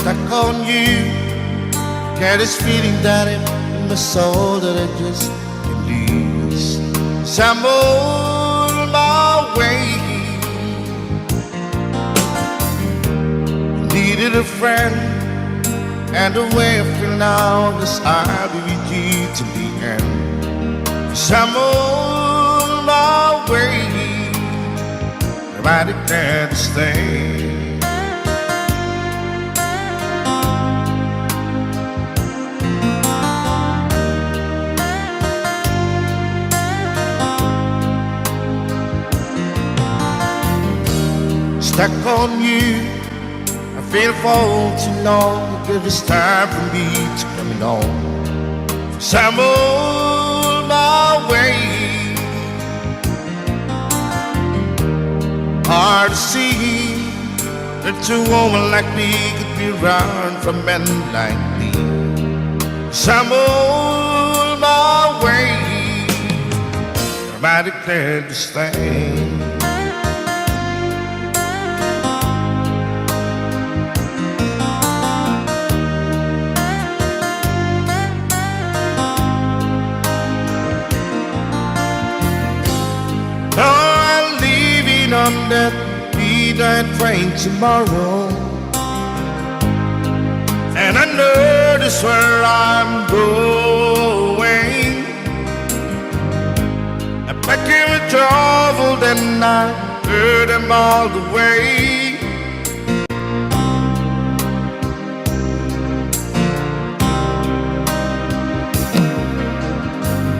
stuck on you. Get this feeling that in my soul that I just can't lose. So I'm on my way. Needed a friend, and the way I feel now is I'll be with you to the end. So I'm on my way. Nobody can stay. Stuck on you, I feel for too long. Give this time for me to coming on. So I'm on my way. Hard to see that a woman like me could be around for men like me. So I'm on my way. I declare this thing. On that midnight train tomorrow, and I know this where I'm going. I pack in with trouble, then I heard them all the way.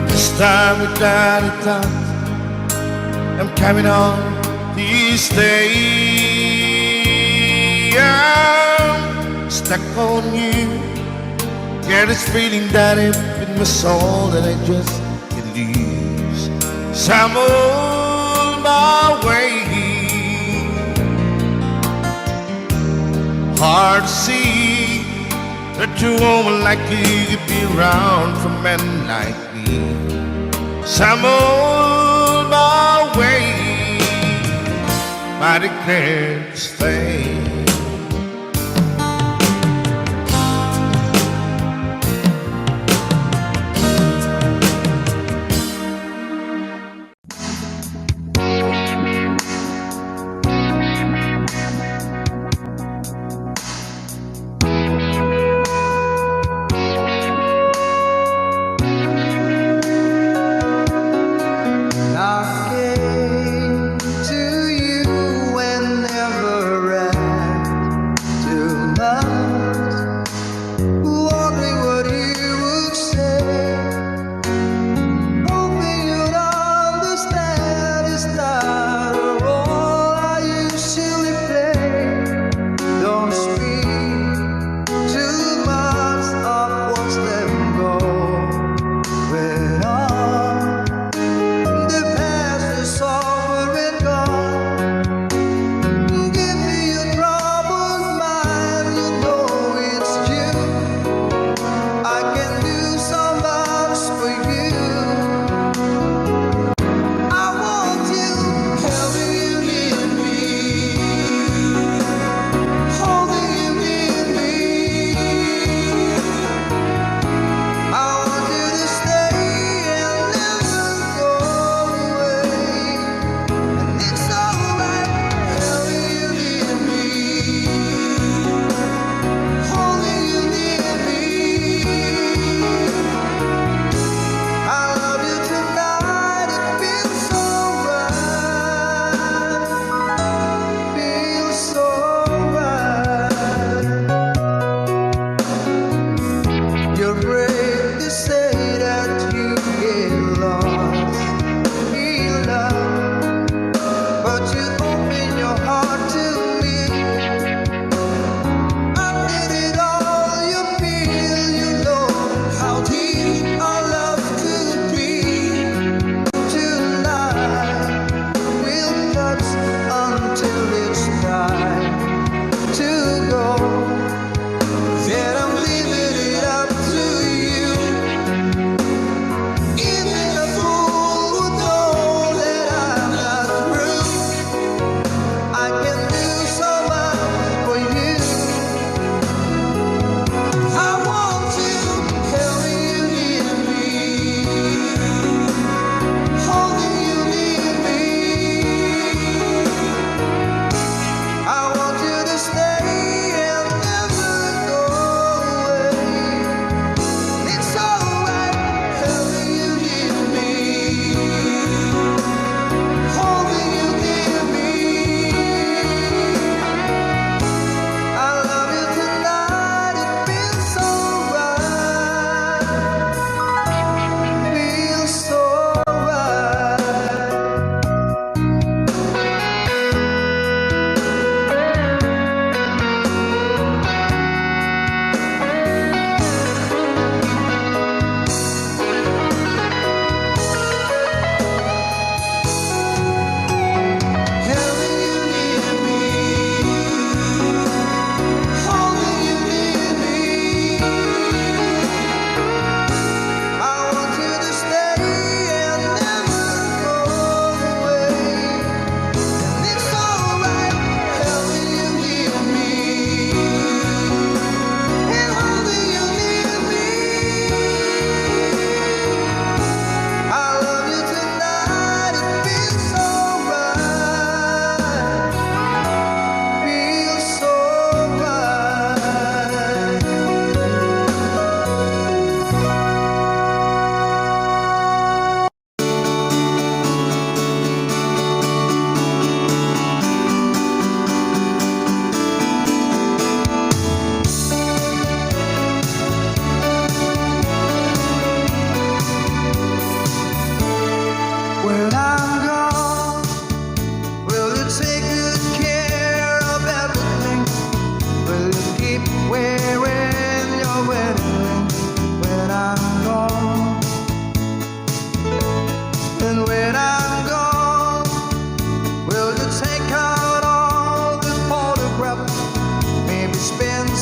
This time without a doubt, I'm coming on. These days I'm stuck on you. Get this feeling that it's in my soul that I just can't lose. So I'm on my way. Hard to see that a woman like you could be around for men like me. So I'm on my way. I declare to stay. I came to you and never ran.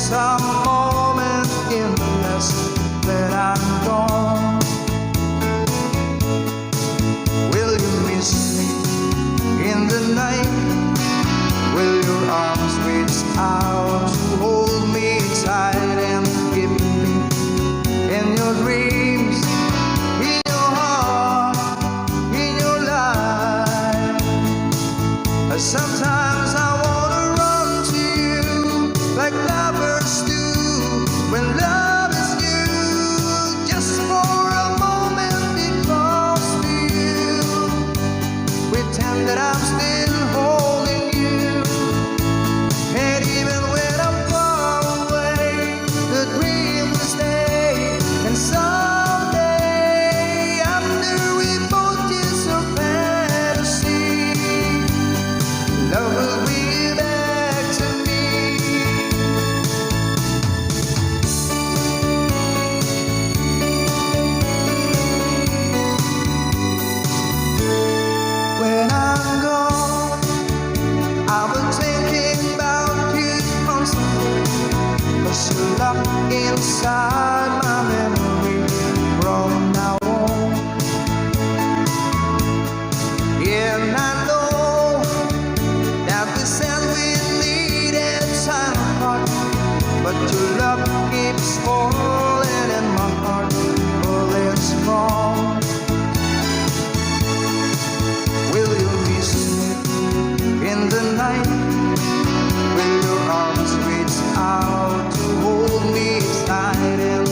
some moment in the mess that I'm gone. Will you miss me in the night? Will your arms reach out to hold me tight and keep me in your dreams, in your heart, in your life? Sometimes I wanna run to you like lovers do when love is you, just for a moment be close to you, pretend that I'm still holding you, and even when I'm far away, the dream will stay, and someday after we both kiss our fantasy, love will bring you back to me. When I'm gone, I'll be thinking about you constantly, 'cause you're locked inside my memory from now on. And I know that we said we needed time apart, but your love keeps falling in my heart, oh it's gone. Will you miss me in the night? Will your arms reach out to hold me tight and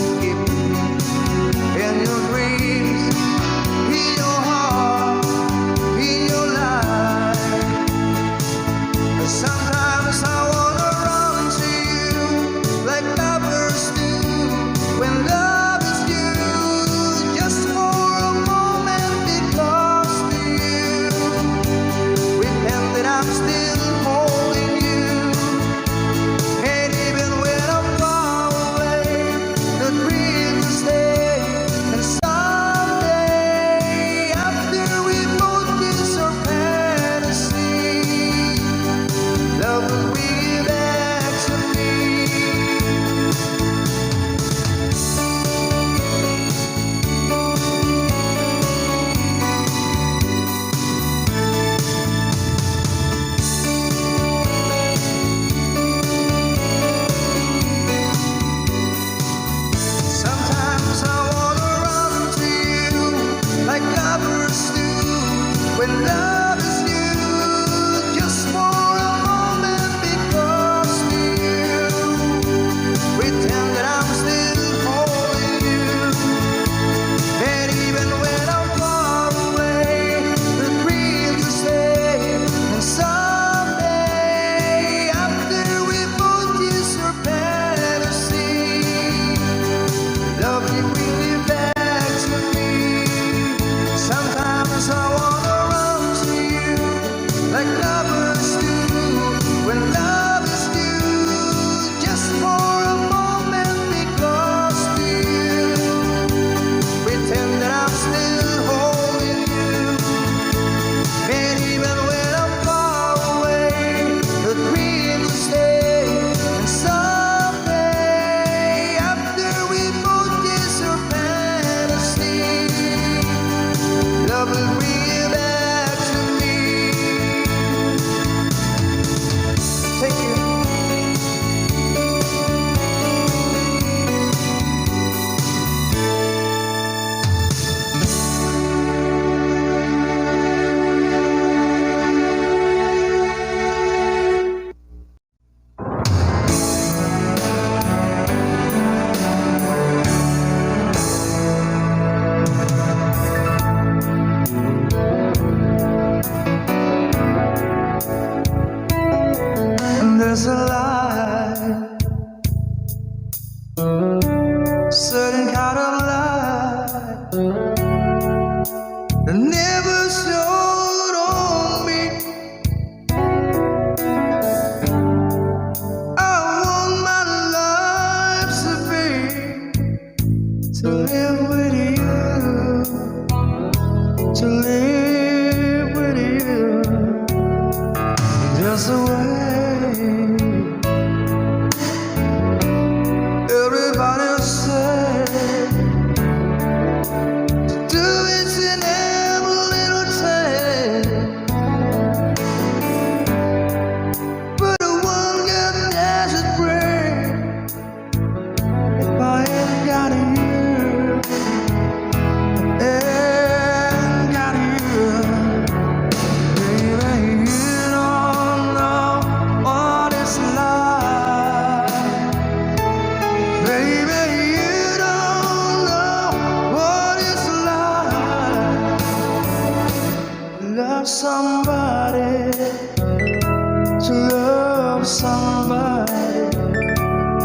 somebody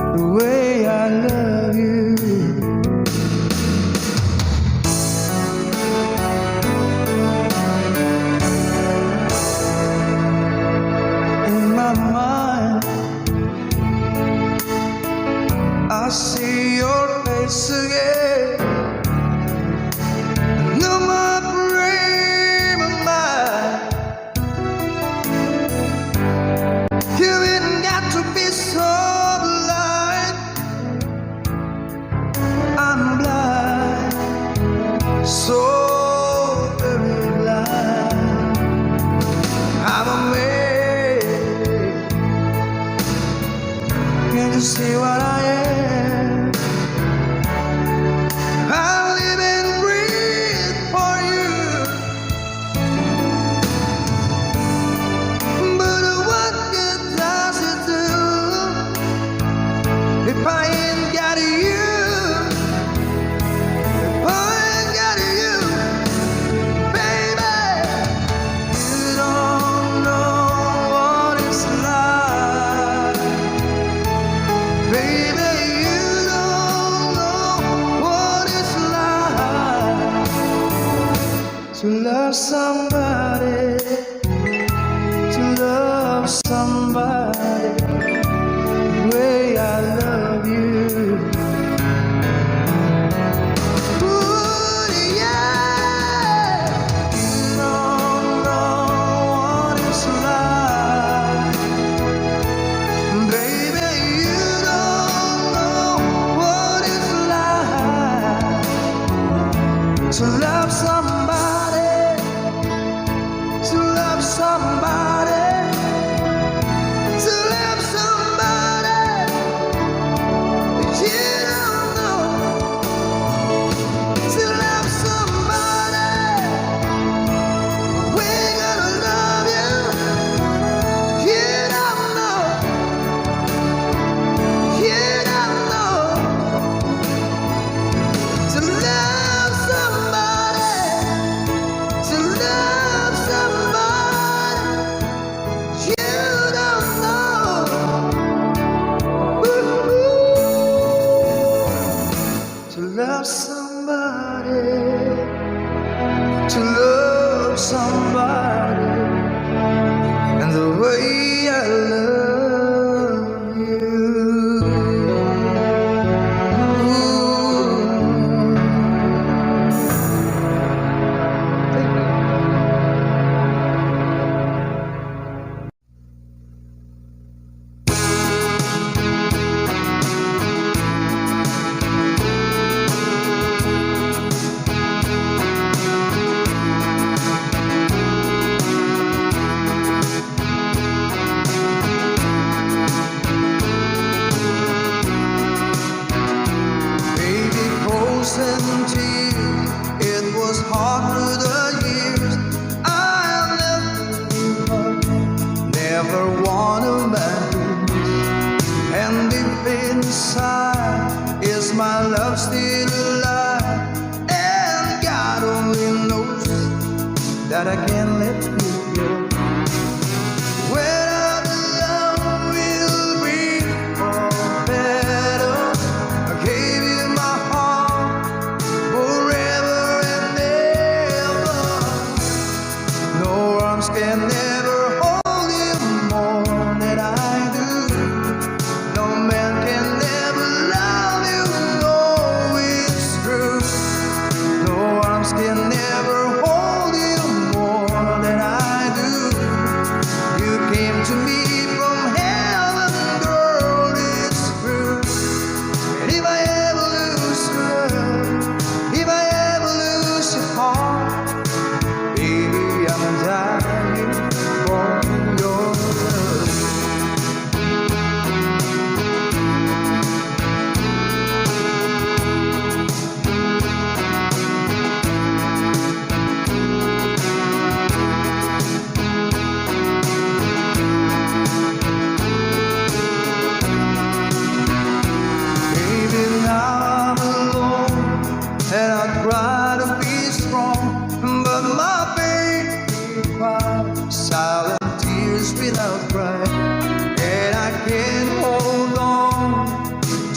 the way I love you. In my mind, I see your face again. No more dream of mine. You ain't got to be so blind. I'm blind, so very blind. I'm a man. Can't you see what I am? I live and breathe for you. But what good does it do if I ain't got you? If I ain't got you, baby, you don't know what it's like. Baby, you don't know what it's like to love somebody, to love somebody the way I love you. Ooh, yeah. You don't know what it's like. Baby, you don't know what it's like to love somebody, to love somebody, to love somebody that you don't know, to love somebody. We're gonna love you. You don't know, you don't know, to love somebody, to love somebody. You don't know. Ooh. To love somebody, to love somebody, and the way I love you. Baby, frozen to you, it was hard through the years. I'll never want to lose. And deep inside, is my love still alive? And God only knows that I can't let you go. When our love will be for better, I gave you my heart forever and ever. No arms can never hold you more than I do. No man can never love you, no, it's true. No arms can never hold you more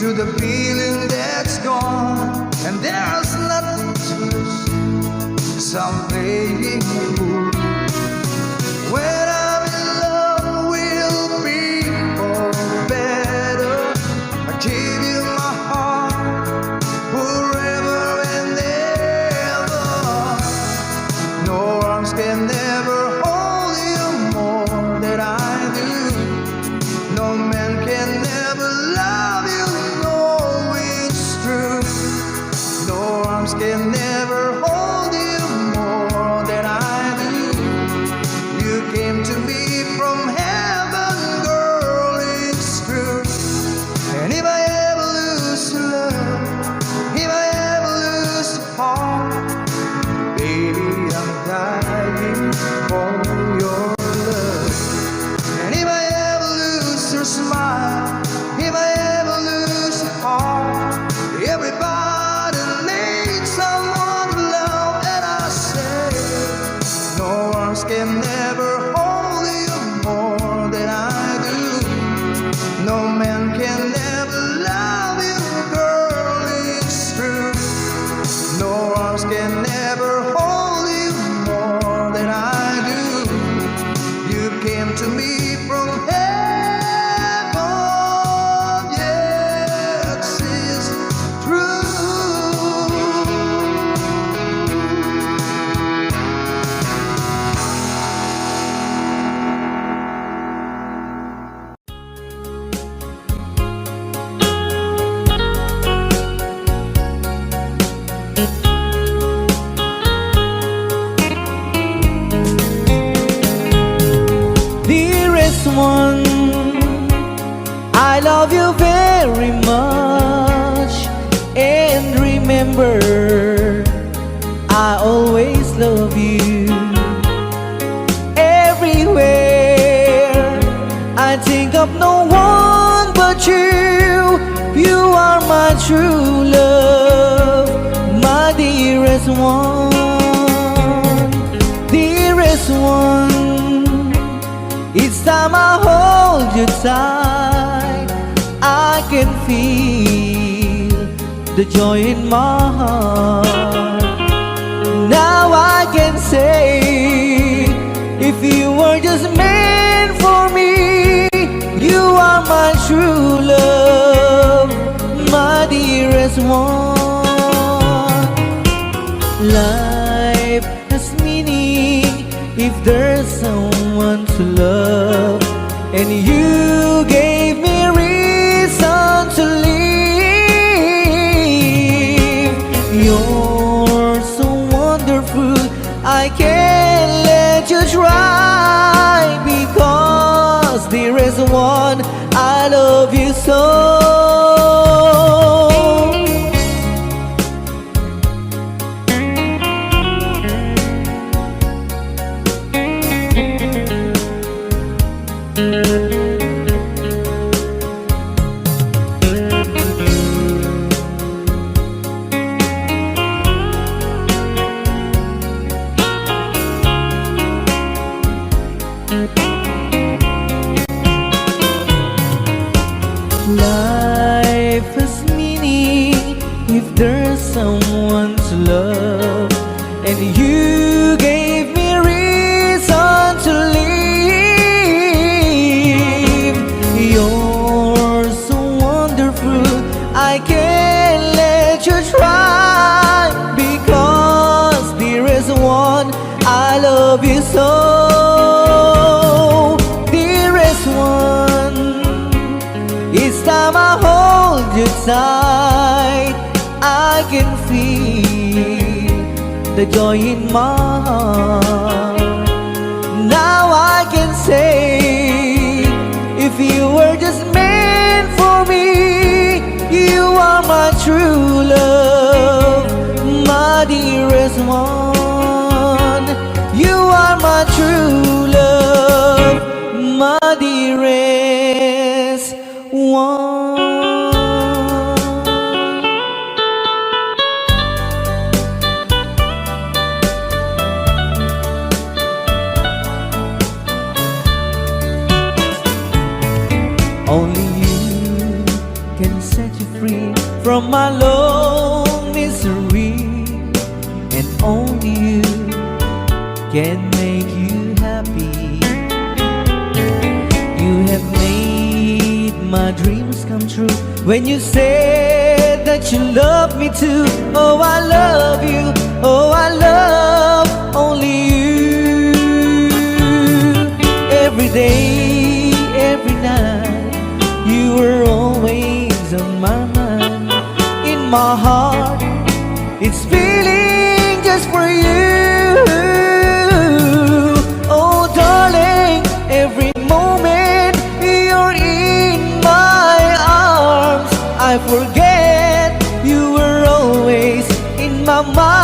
to the feeling that's gone, and there's nothing to lose. So I'm playing the fool. When I'm in love, we'll be for better. I give you my heart forever and ever. No arms can never hold you more than I do. No man can never love you, no, it's true. No arms can never hold you more than I do. You came to me from heaven, girl, it's true. And if I ever lose love, if I ever lose heart, baby, I'm dying for your love. And if I ever lose your smile, if I ever lose your heart, everybody needs someone to love, and I say, no arms can never hold you more than I do. No man can never love you, girl, it's true. No arms can never hold you more than I do. You came to me from heaven, yes, it's true. Dearest one, I love you very much. And remember, I always love you. Everywhere I think of no one but you. You are my true love, my dearest one. Dearest one, each time I hold you tight, I can feel the joy in my heart. Now I can say, if you were just meant for me, you are my true love, my dearest one. Life has meaning if there's someone to love, and you gave me reason to live. You're so wonderful, I can't let you try, because there is one, I love you so. Life has meaning if there's someone to love, and you gave me reason to live. You're so wonderful, I can't let you try, because there is one, I love you so. Dearest one, each time I hold you tight, I can feel the joy in my heart. Now I can say, if you were just meant for me, you are my true love, my dearest one. You are my true love, my dearest one. Only you can set you free. from my long misery, and only you can make you happy. You have made my dreams come true when you said that you love me too. Oh, I love you. Oh, I love only you. Every day, every night, you were always on my mind. In my heart, it's feeling just for you. Oh, darling, every moment you're in my arms, I forget you were always in my mind.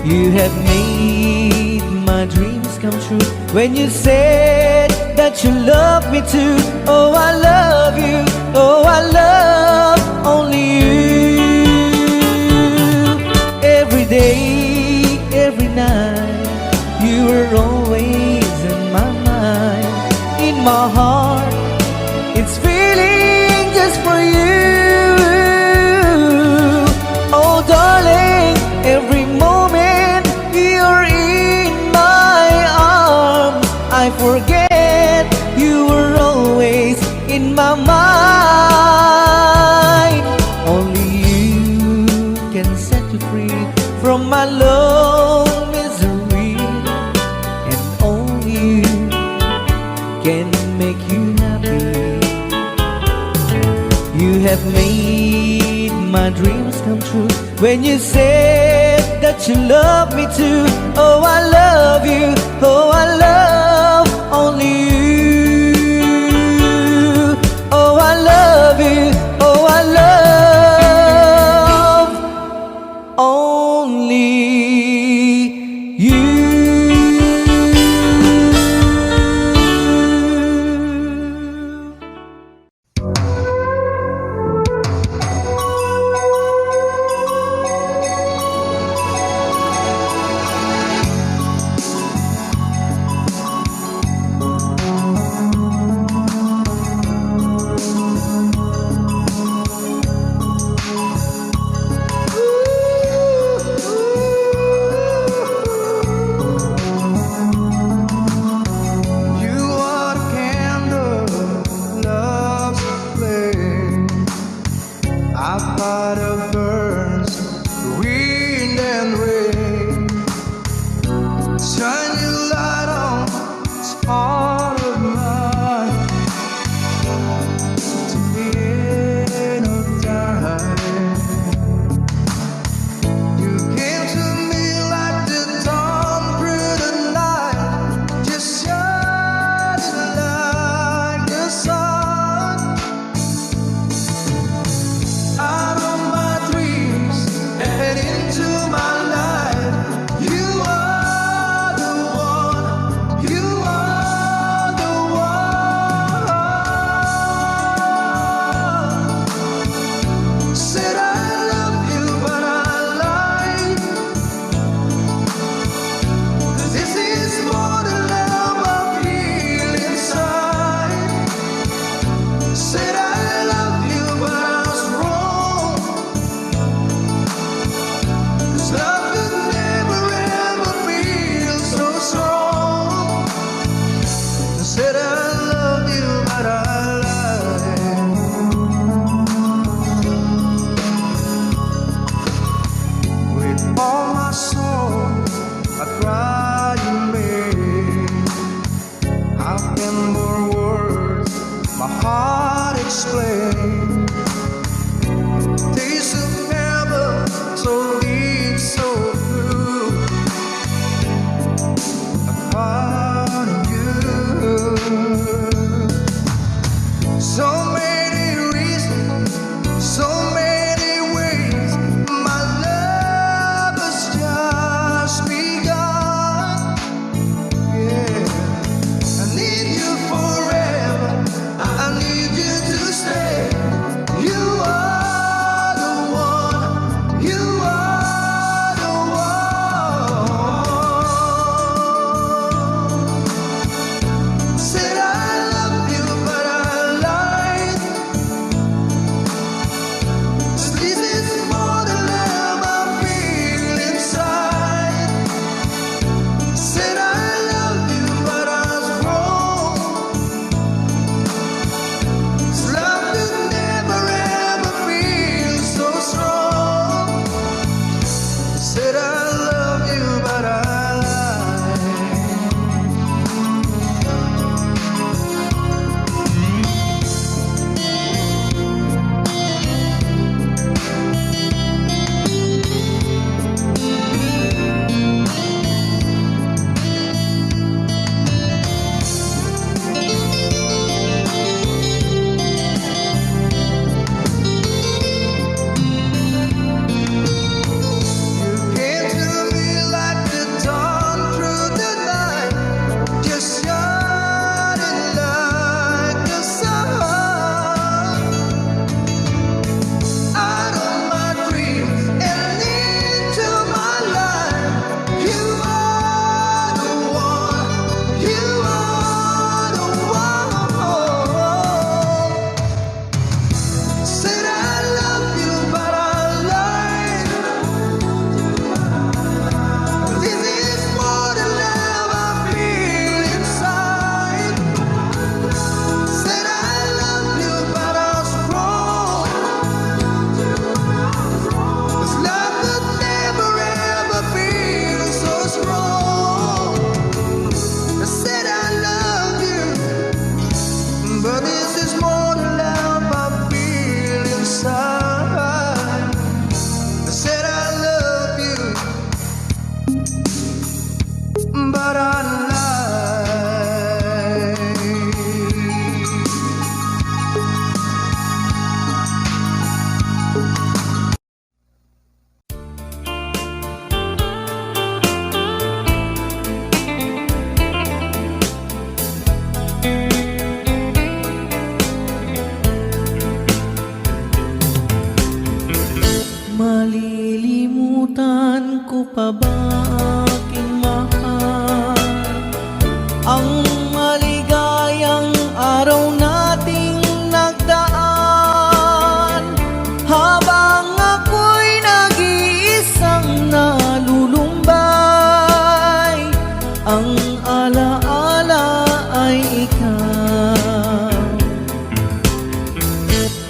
You have made my dreams come true when you said that you love me too. Oh, I love you. Oh, I love only you. Every day, every night, you were always in my mind. In my heart, it's feeling just for you. Oh, darling, every moment you're in my arms, I forget you were always in my mind. Only you can set me free from my long misery, and only you can make you happy. You have made my dreams come true when you said that you love me too. Oh, I love you. Oh, I love only you. Oh, I love you. Oh, I love only you.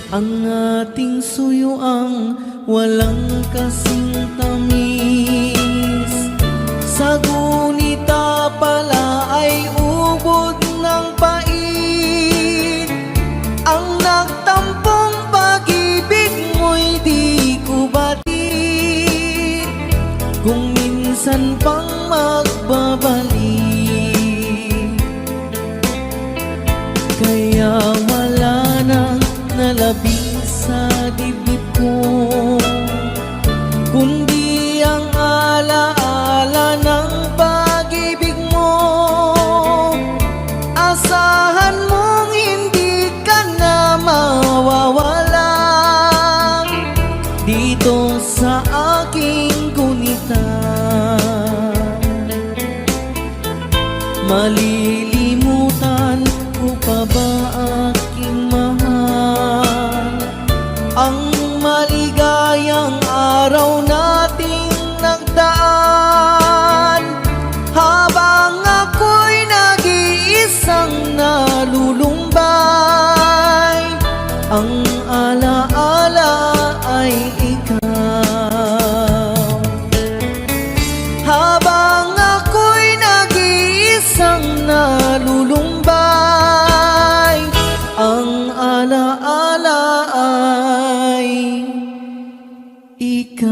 ang ating suyuang walang kasing tamis. Sa gunita pala ay ubod ng pait, ang nagtampong pag-ibig mo'y di ko batid, kung minsan pang magbabalik. Kaya wala nang nalabing sa dibdib ko, kundi ang alaala ng pag-ibig mo. Asahan mong hindi ka na mawawala dito sa aking gunita. Malilimutan ko pa ba aking mahal, ang maligayang araw nating nagdaan, habang ako'y nag-iisang nalulumbay, ang alaala ay ikaw. Habang ako'y nag-iisang nalulumbay, ang alaala ay ikaw.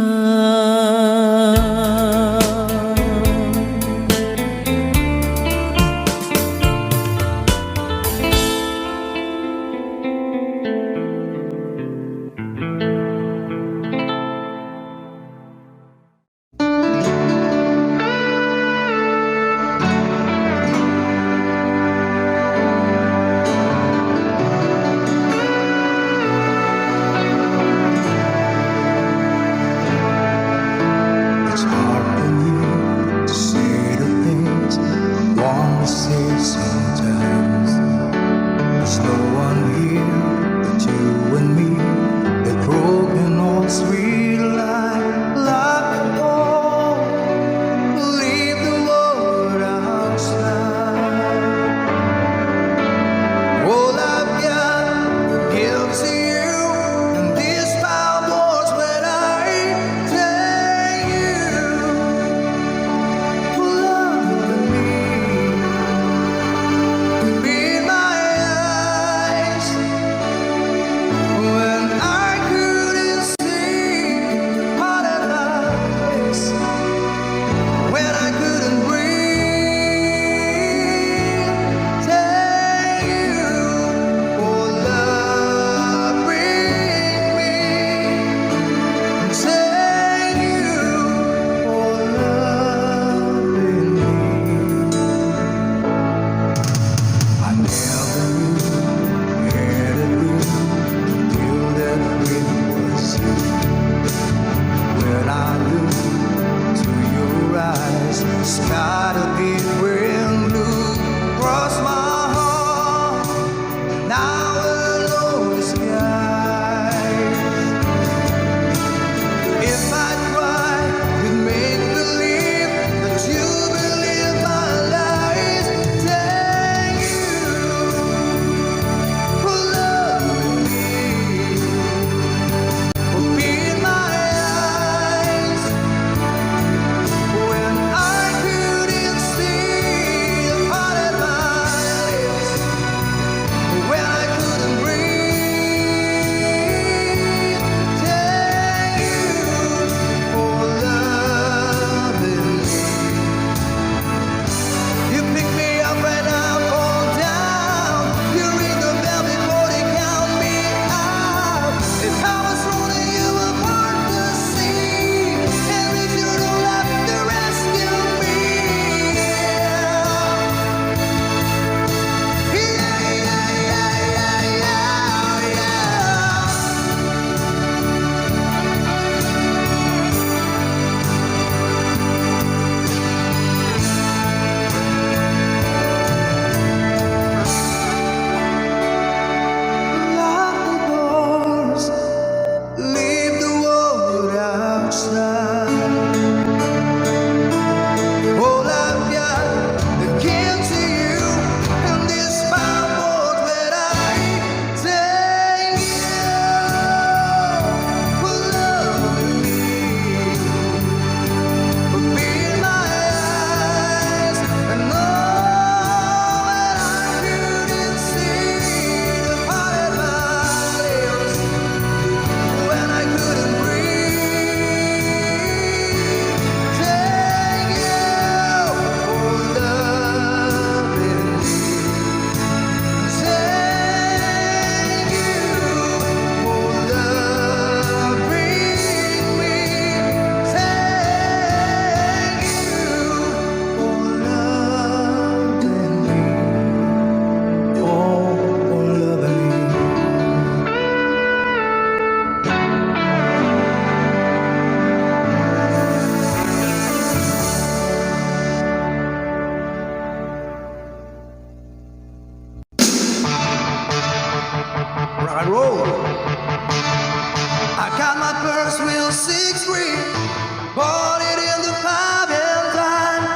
I got my first real 6-3, bought it in the 5 and dime,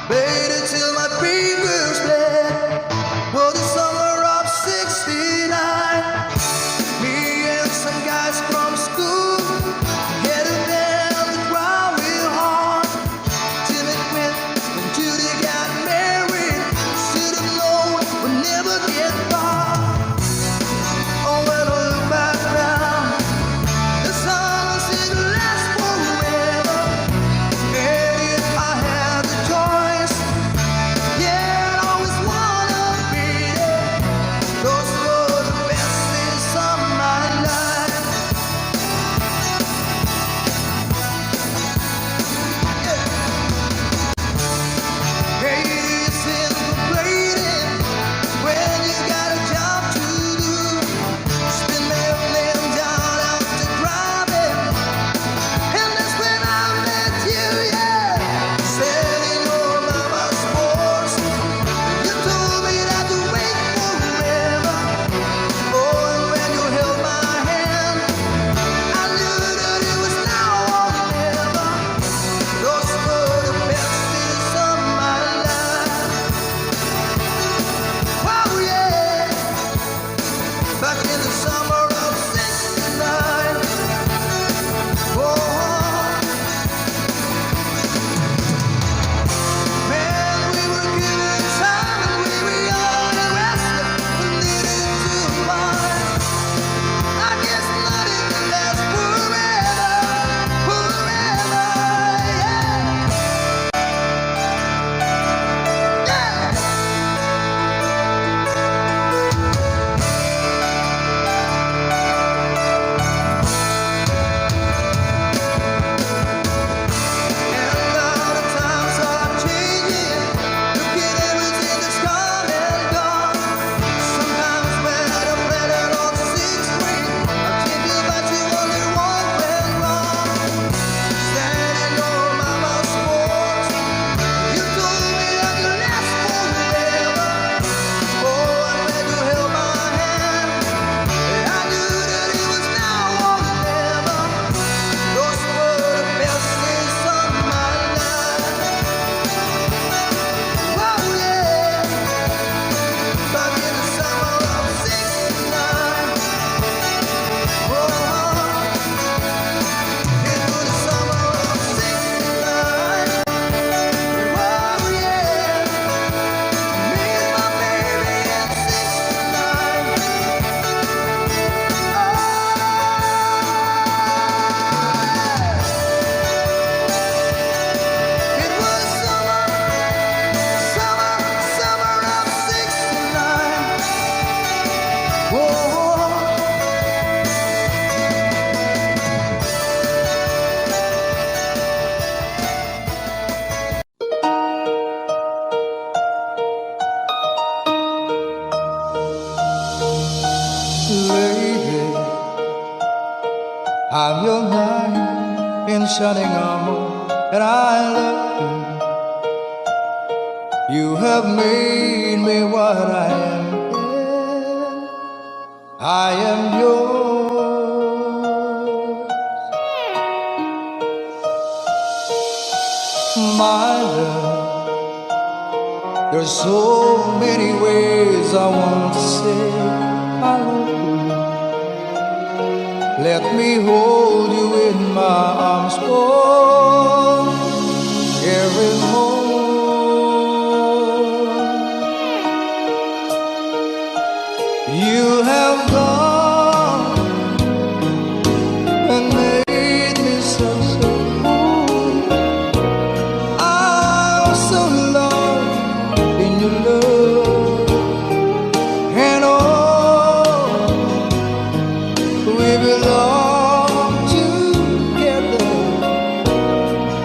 played it till my fingers bled. For the summer of '69, me and some guys from school headed down the ground real hard. Till it went when Judy got married. Should have known we'd never get far. Oh, when I look back now, the summer seemed to last forever. And if I had the choice, yeah, I'd always wanna be there. Those were the best days of my life. Yeah. Hey, it's inflating when you got a job to do. Spin them down out to driving, and that's when I met you, yeah. Standing over my sports, you told me that to wait forever. Oh, and when you held my hand, I knew that it was now or never. Those were the best days of my life. Oh, yeah. Back in the summer of '69. Oh, man, we were given time and we were young and restless and needed to find. I guess nothing can last forever, forever, yeah. Yeah. And now the times are changing. Look at everything that's come and gone. Sometimes when I'm planning on 6-3, I think about you only one went wrong. Standing on mama's porch, you told me I could last forever. Oh, and when you held my hand, I knew that it was now or never. Those were the best days of my life. Oh, yeah. Back in the summer of '69. Oh, it was the summer of '69. Oh, yeah. Me and my baby in '69. It was summer of '69. Whoa. Lady, I'm your knight in shining armor, and I love you. You have made me what I am. I am yours, my love. There's so many ways I want to say I love you. Let me hold you in my arms for every moment. You have gone and made me so cool. I'm so lost in your love, and oh, we belong together.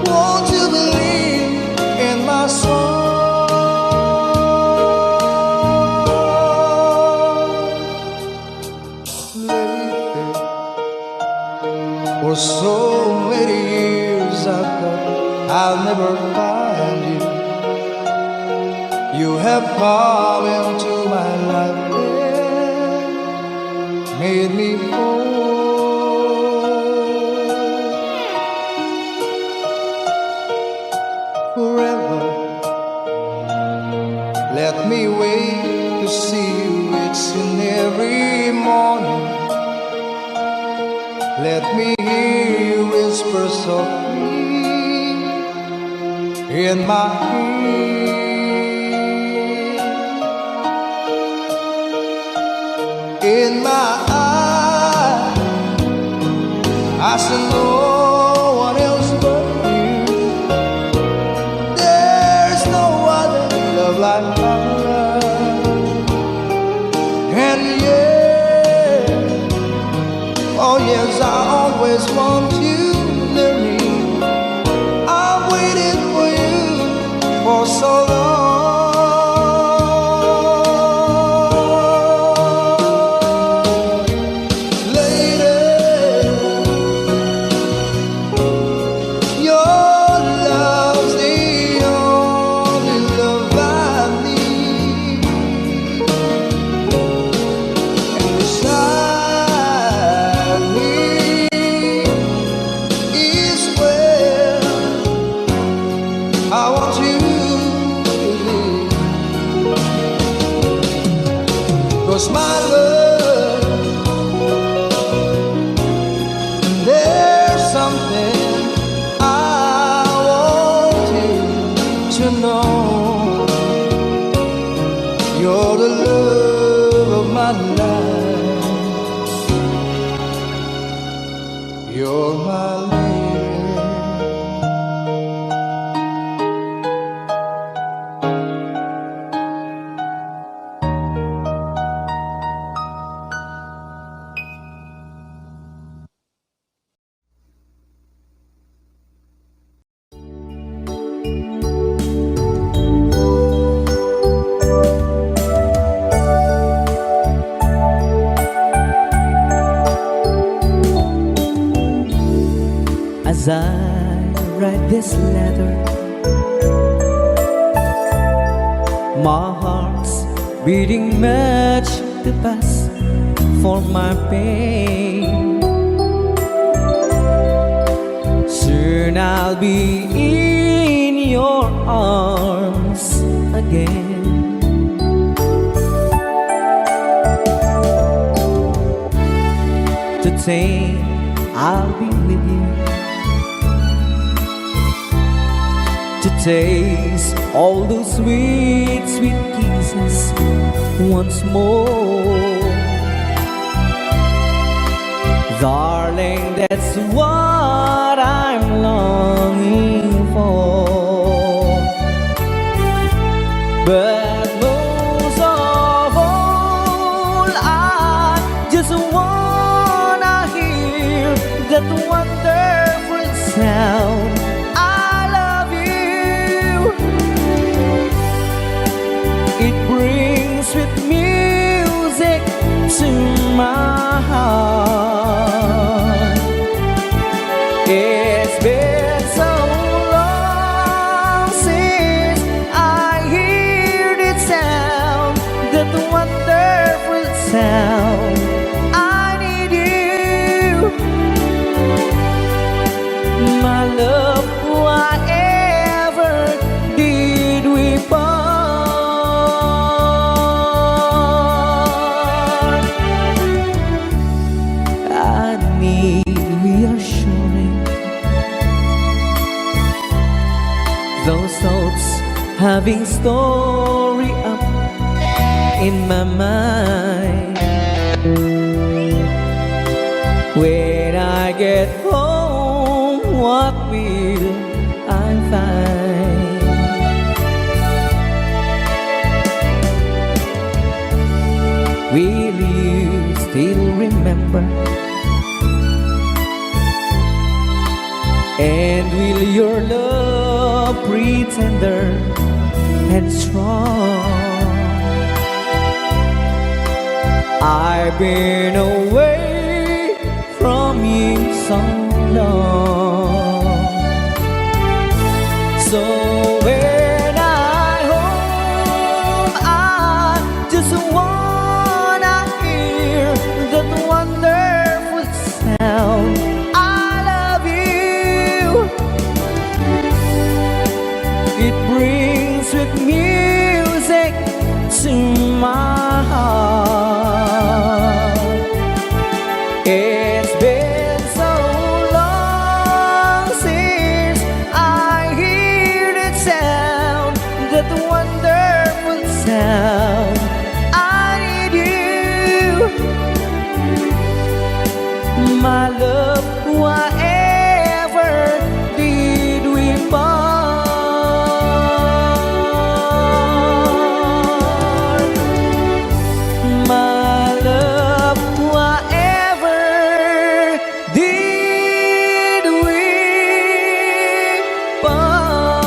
Won't you believe in my song? Lady, for so many years I thought I'll never find you. You have come into my life, made me whole forever. Let me wait to see you each and every morning. Let me hear you whisper softly in my ear. In my eyes, I see no one else but you. There's no other love like my love. And yeah, oh yes, I always want you near me. I've waited for you for so long. I want you to live, 'cause my love, there's something I want you to know. You're the love of my life. You're my lady. As I write this letter, my heart's beating much too fast for my pain. Soon I'll be in your arms again. Today I'll be with you to taste all those sweet, sweet kisses once more. Darling, that's what I'm longing for. But most of all, I just wanna hear that wonderful sound. It brings sweet music to my heart. It's been so long since I hear it sound, that wonderful sound. I need you, my love, whatever did we part. Those thoughts having story up in my mind. When I get home, what will I find? Will you still remember? And will your love be tender and strong? I've been away from you so long. So when I home, I just wanna hear that my love, whatever did we part? My love, whatever did we part?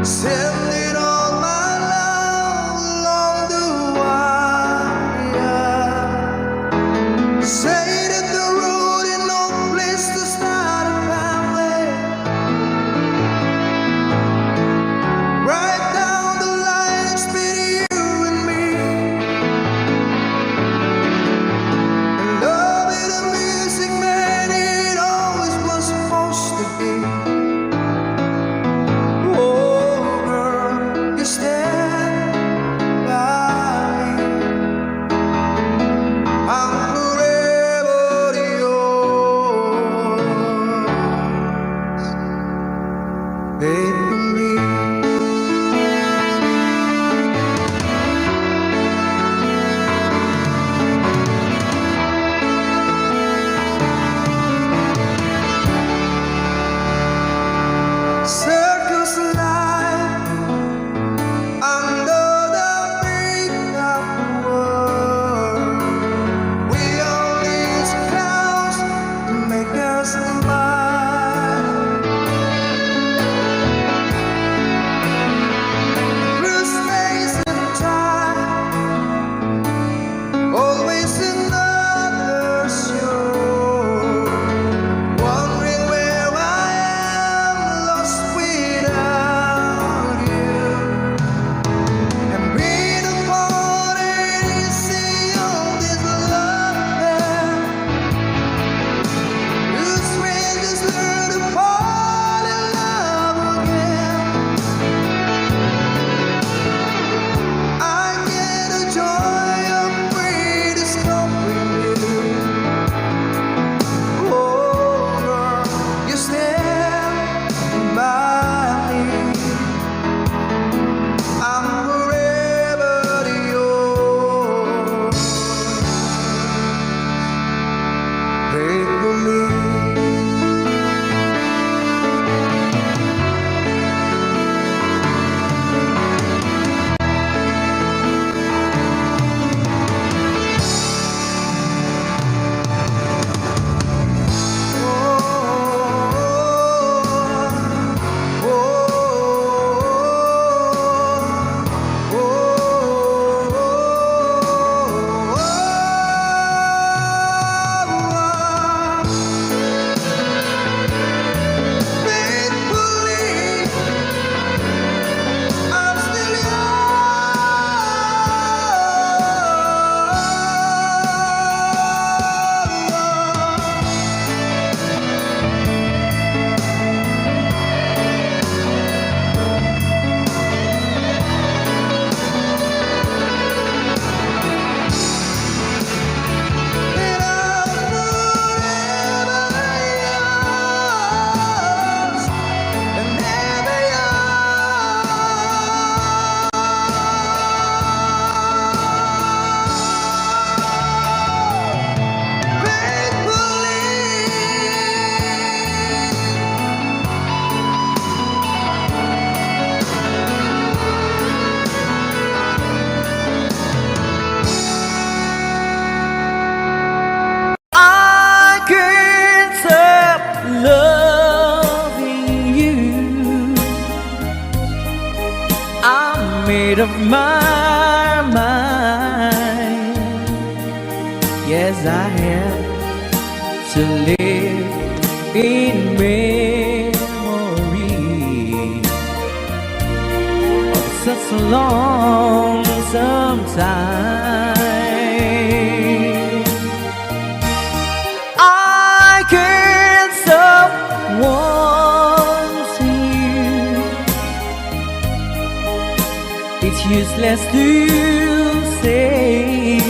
sending all my love along the wire. Say that the road ain't no place to start a family. Right down the line, it's been you and me. And love is the music, man, it always was supposed to be. Oh, girl, you stand by me. I'm forever yours, faithfully. Circles alive under the break of the world. We all need clouds to make us smile. Through space and time, always another shore. Wondering where I am, lost without you. And being apart and see all this love there. Two strangers learn to fall in love again. I get the joy of rediscovering you. Oh, girl, you stand by me. I'm forever yours, faithfully. I can't stop loving you. I'm made up my mind. Yes, I have to live in memory of such a lonesome time. I can't stop wanting you. It's useless to say,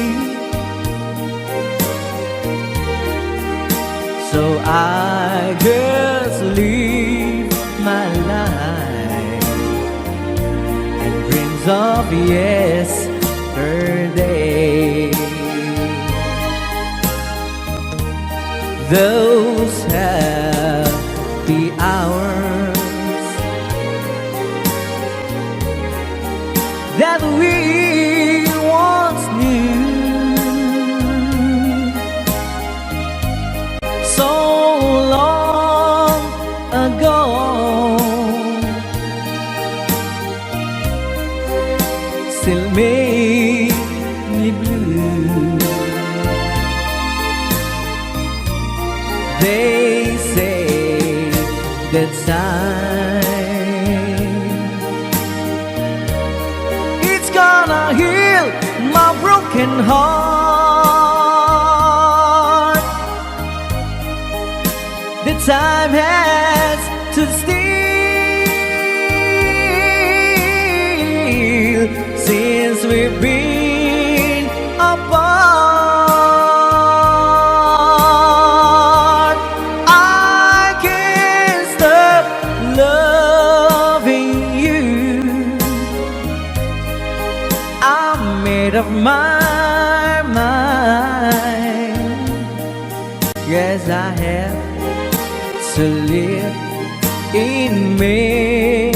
so I just live my life and dreams of yesterday. Those happy hours that we once knew, so long ago. still make me blue. They say that time it's gonna heal my broken heart. The time has to steal since we've been apart. I can't stop loving you. I'm made up my mind. Yes, I have to live in memory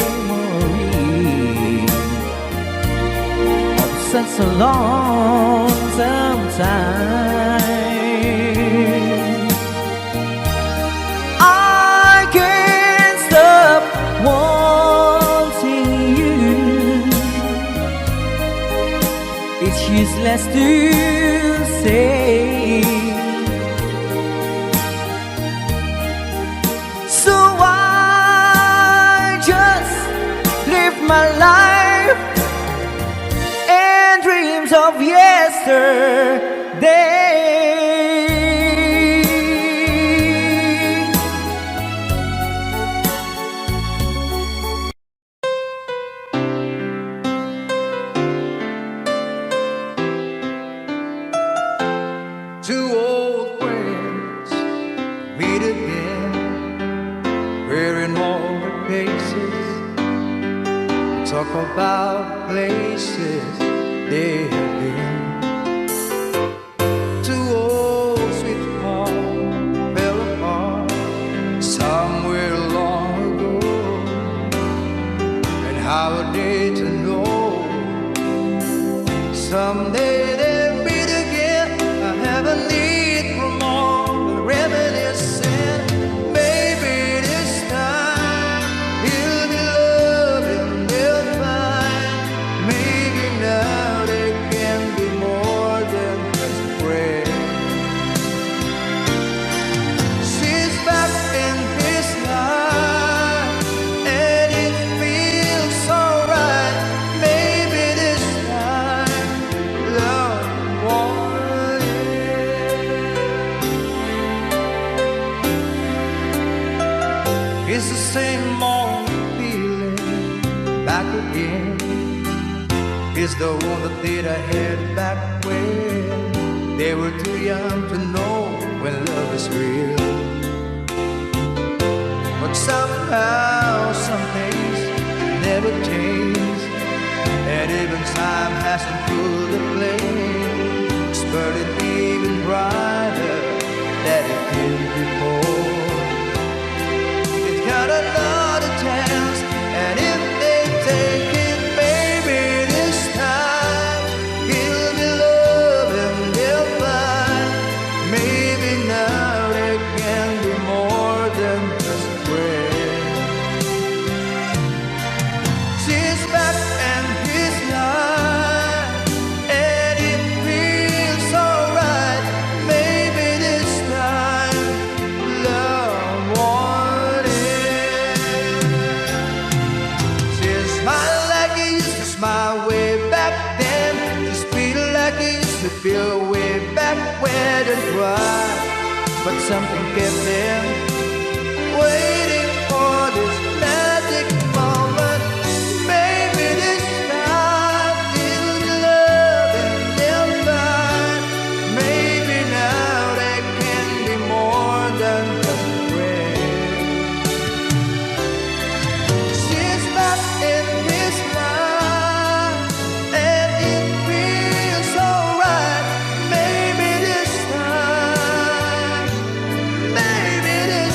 of such a long time. I can't stop wanting you. It's useless to say. So I just live my life and dreams of yesterday. Two old friends meet again, wearing all the faces. Talk about places they have been. Two old sweethearts fell apart somewhere long ago. And how are they to know someday they'll meet again? I have a need for more reminiscing. Maybe this time he'll be loving, they'll find. Maybe now they can be more than just a friend. She's back in his life, and it feels so right. Maybe this time love won't end. It's the same old feeling back again. It's the one that they had back when they were too young to know when love is real. But somehow some things never change, and even time hasn't pulled the flame. It's burning even brighter than it did before. It's got another chance, and if they take it, baby, this time he'll be loving, they'll find. Maybe now they can be more than just a friend. She's back in his life, and it feels so right. Maybe this time love won't end. She smiled like he used to smile way back then. She feel like he used to feel way back when and cry. But something kept them waiting for this magic moment. Maybe this time he'll be loving, they'll find. Maybe now they can be more than just a friend. She's back in his life, and it feels so right. Maybe this time, maybe this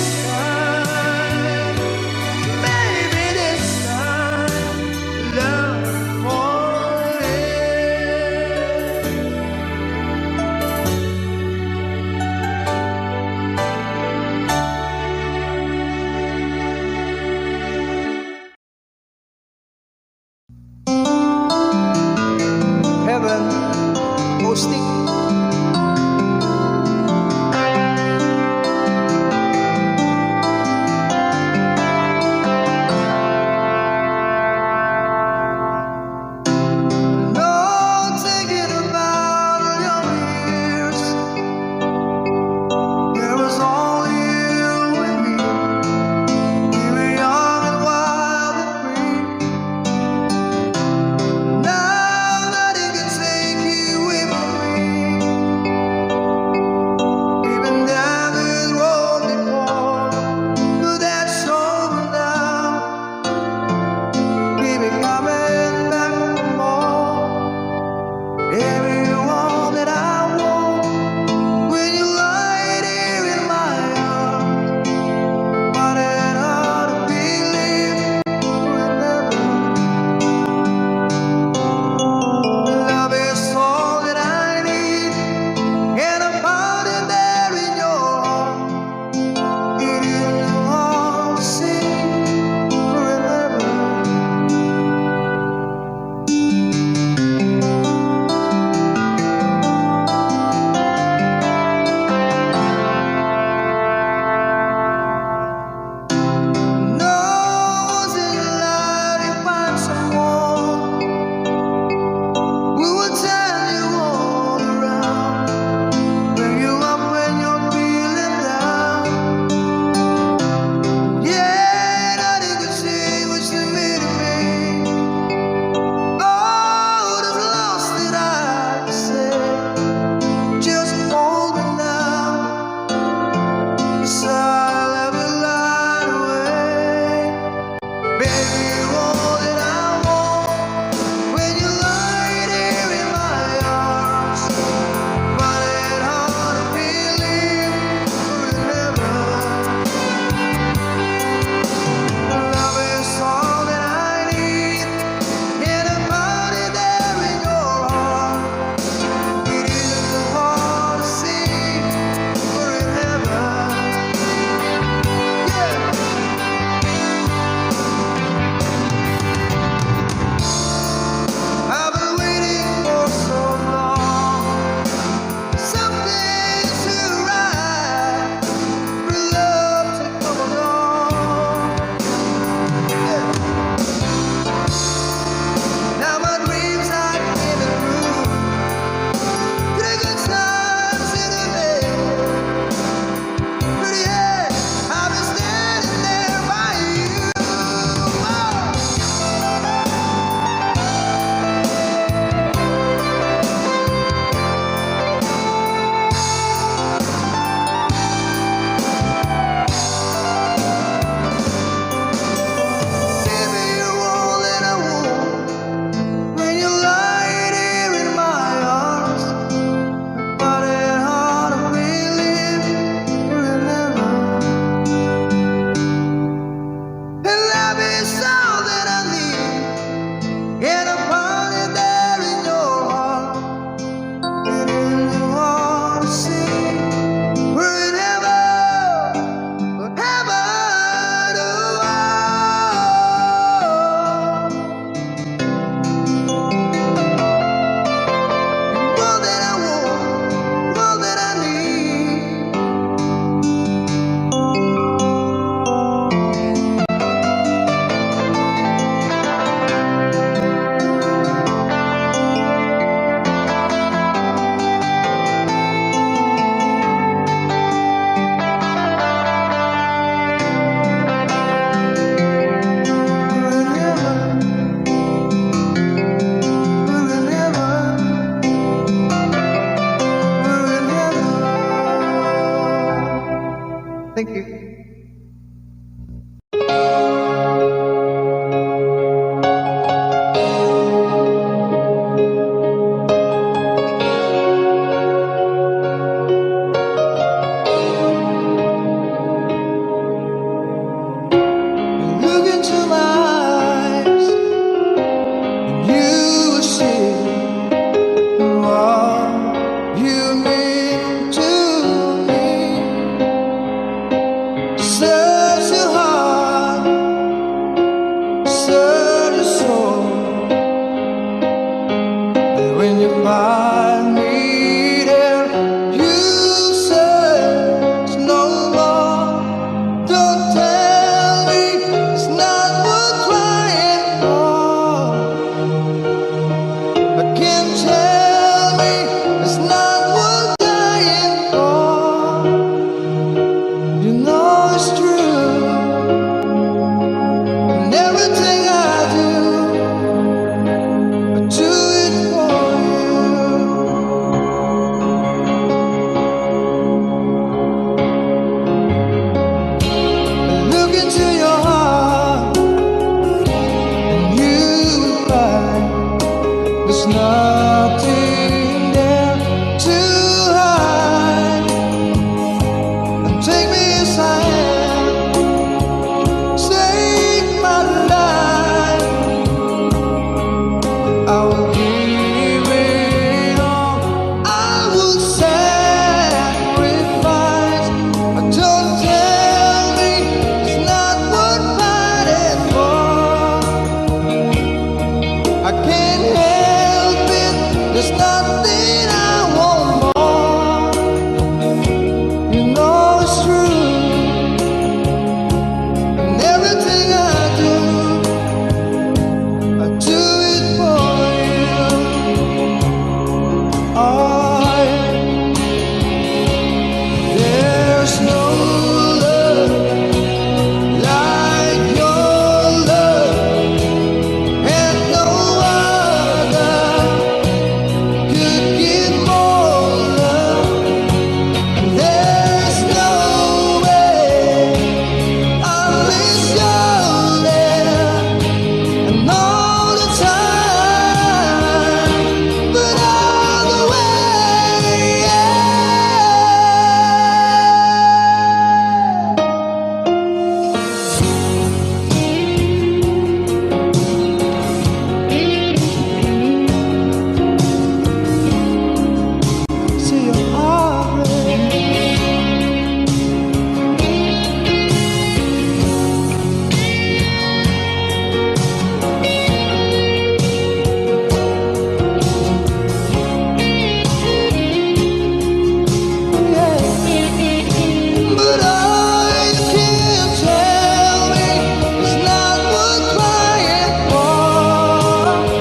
There's nothing there to hide. And take me as I am. Take my life. I will give it all. I will sacrifice. Don't tell me it's not worth fighting for. I can't help it. There's nothing I want more. You know it's true. And everything I do it for you. Oh, yeah. There's no love like your love, and no other could give more love. And there's no way unless you're there, and all the time, but all the way, yeah. See your heart break. But all you can tell me is not worth crying for.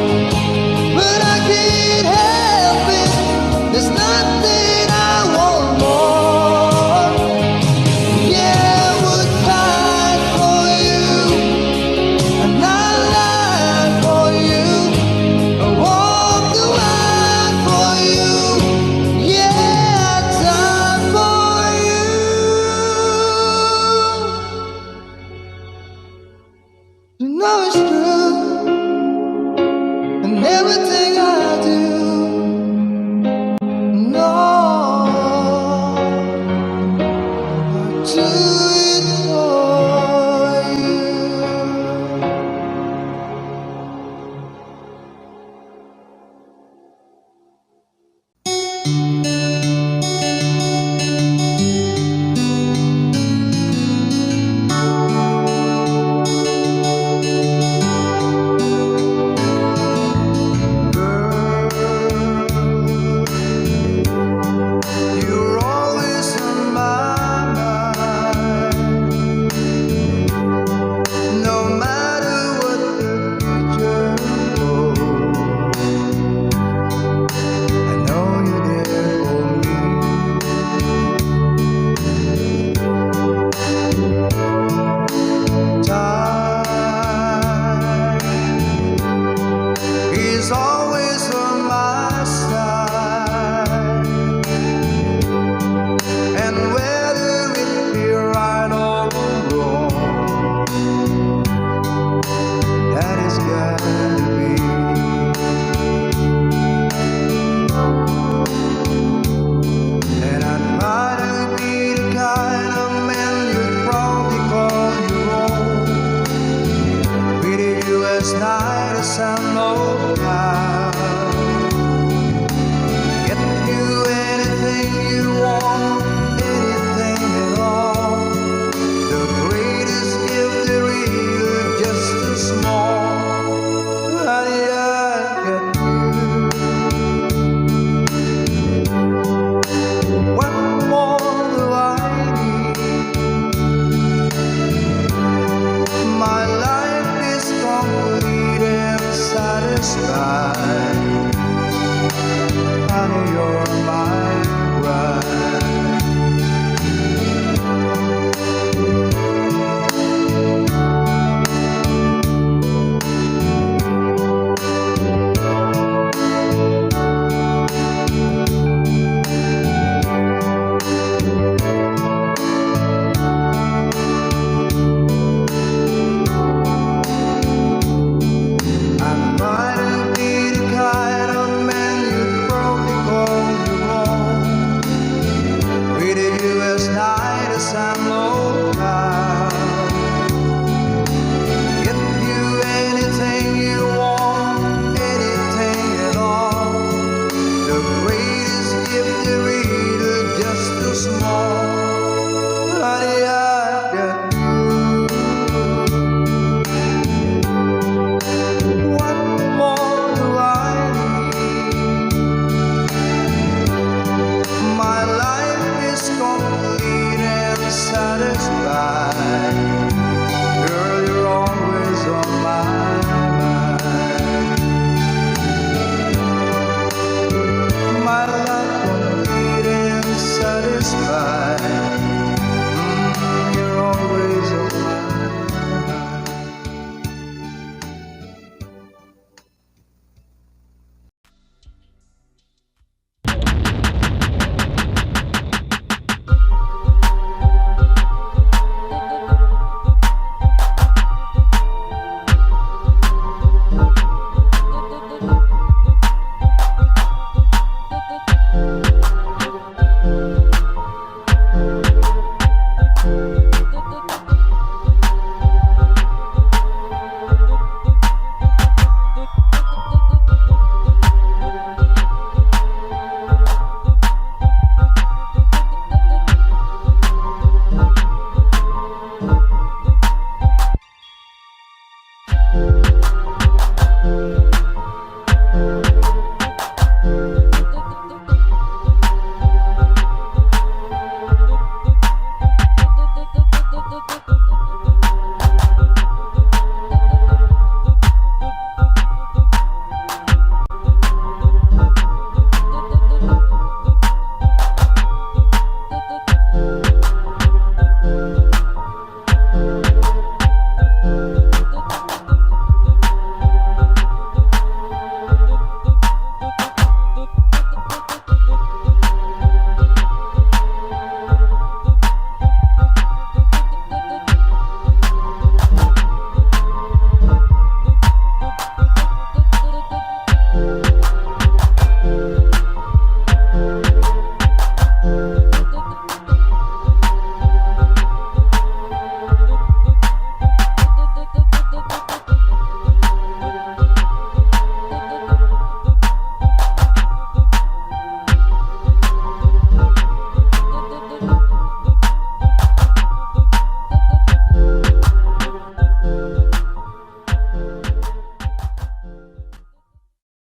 But I can't help it. There's nothing I want more. Yeah, I would fight for you, and I lie for you. I walk the line for you. Yeah, I die for you. You know it's true, and everything I do, no, I do it for you. You're always on my mind, no matter what the future holds. I know you're there for me. Time is always